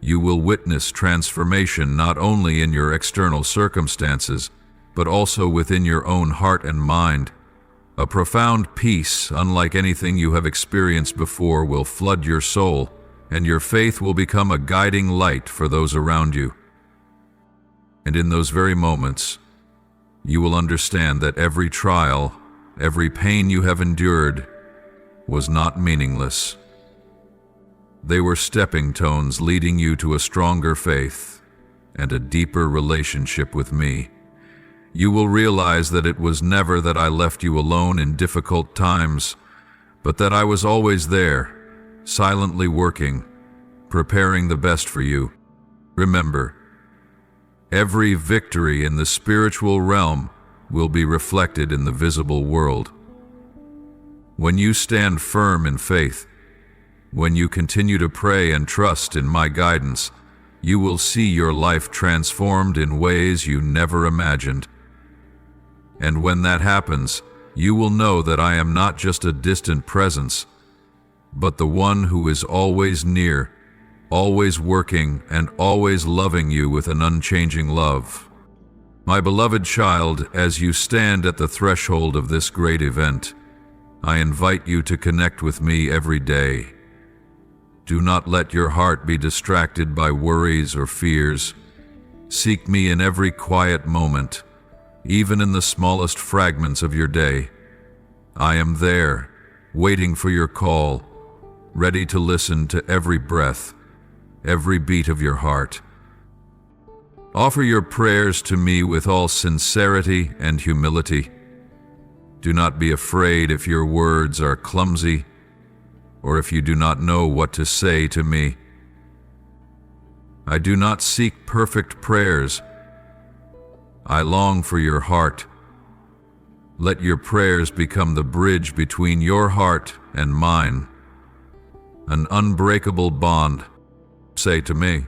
You will witness transformation not only in your external circumstances, but also within your own heart and mind. A profound peace, unlike anything you have experienced before, will flood your soul, and your faith will become a guiding light for those around you. And in those very moments, you will understand that every trial, every pain you have endured, was not meaningless. They were stepping stones leading you to a stronger faith and a deeper relationship with me. You will realize that it was never that I left you alone in difficult times, but that I was always there, silently working, preparing the best for you. Remember, every victory in the spiritual realm will be reflected in the visible world. When you stand firm in faith, when you continue to pray and trust in my guidance, you will see your life transformed in ways you never imagined. And when that happens, you will know that I am not just a distant presence, but the one who is always near, always working, and always loving you with an unchanging love. My beloved child, as you stand at the threshold of this great event, I invite you to connect with me every day. Do not let your heart be distracted by worries or fears. Seek me in every quiet moment, even in the smallest fragments of your day. I am there, waiting for your call, ready to listen to every breath, every beat of your heart. Offer your prayers to me with all sincerity and humility. Do not be afraid if your words are clumsy or if you do not know what to say to me. I do not seek perfect prayers. I long for your heart. Let your prayers become the bridge between your heart and mine, an unbreakable bond. Say to me,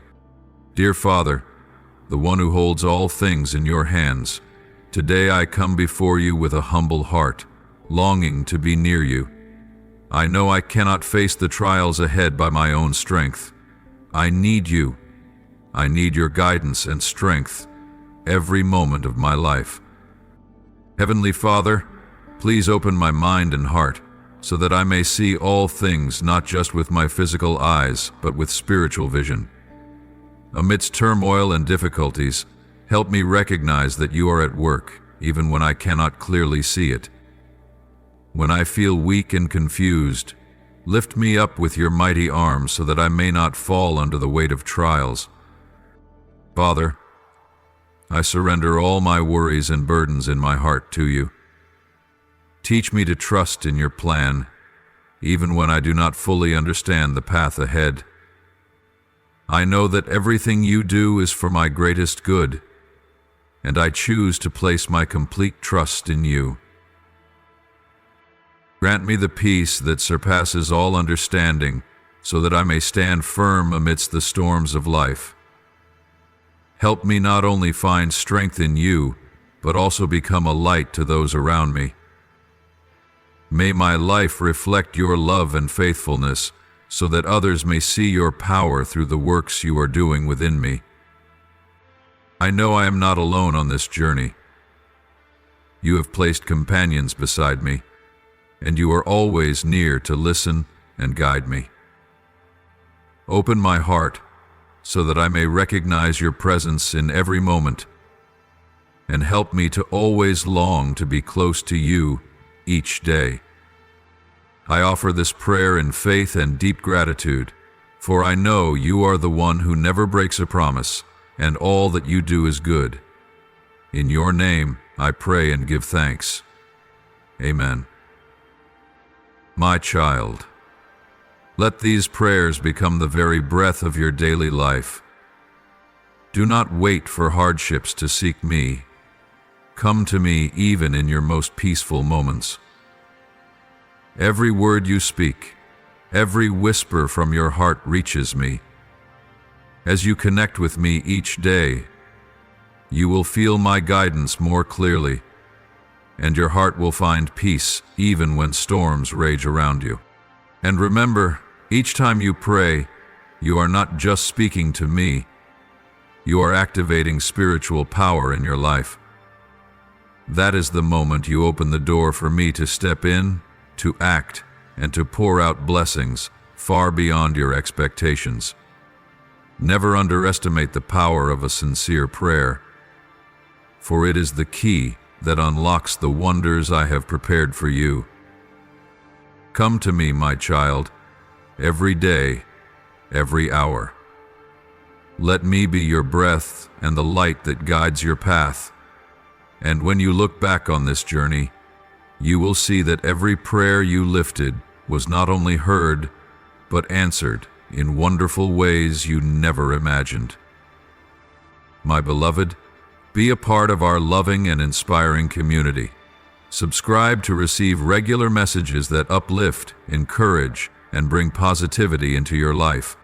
"Dear Father, the one who holds all things in your hands, today I come before you with a humble heart, longing to be near you. I know I cannot face the trials ahead by my own strength. I need you. I need your guidance and strength every moment of my life. Heavenly Father, please open my mind and heart so that I may see all things not just with my physical eyes, but with spiritual vision. Amidst turmoil and difficulties, help me recognize that you are at work, even when I cannot clearly see it. When I feel weak and confused, lift me up with your mighty arms so that I may not fall under the weight of trials. Father, I surrender all my worries and burdens in my heart to you. Teach me to trust in your plan, even when I do not fully understand the path ahead. I know that everything you do is for my greatest good, and I choose to place my complete trust in you. Grant me the peace that surpasses all understanding, so that I may stand firm amidst the storms of life. Help me not only find strength in you, but also become a light to those around me. May my life reflect your love and faithfulness, so that others may see your power through the works you are doing within me. I know I am not alone on this journey. You have placed companions beside me, and you are always near to listen and guide me. Open my heart so that I may recognize your presence in every moment, and help me to always long to be close to you each day. I offer this prayer in faith and deep gratitude, for I know you are the one who never breaks a promise, and all that you do is good. In your name I pray and give thanks. Amen. My child, let these prayers become the very breath of your daily life. Do not wait for hardships to seek me. Come to me even in your most peaceful moments. Every word you speak, every whisper from your heart reaches me. As you connect with me each day, you will feel my guidance more clearly, and your heart will find peace even when storms rage around you. And remember, each time you pray, you are not just speaking to me, you are activating spiritual power in your life. That is the moment you open the door for me to step in, to act, and to pour out blessings far beyond your expectations. Never underestimate the power of a sincere prayer, for it is the key that unlocks the wonders I have prepared for you. Come to me, my child, every day, every hour. Let me be your breath and the light that guides your path. And when you look back on this journey, you will see that every prayer you lifted was not only heard, but answered in wonderful ways you never imagined. My beloved, be a part of our loving and inspiring community. Subscribe to receive regular messages that uplift, encourage, and bring positivity into your life.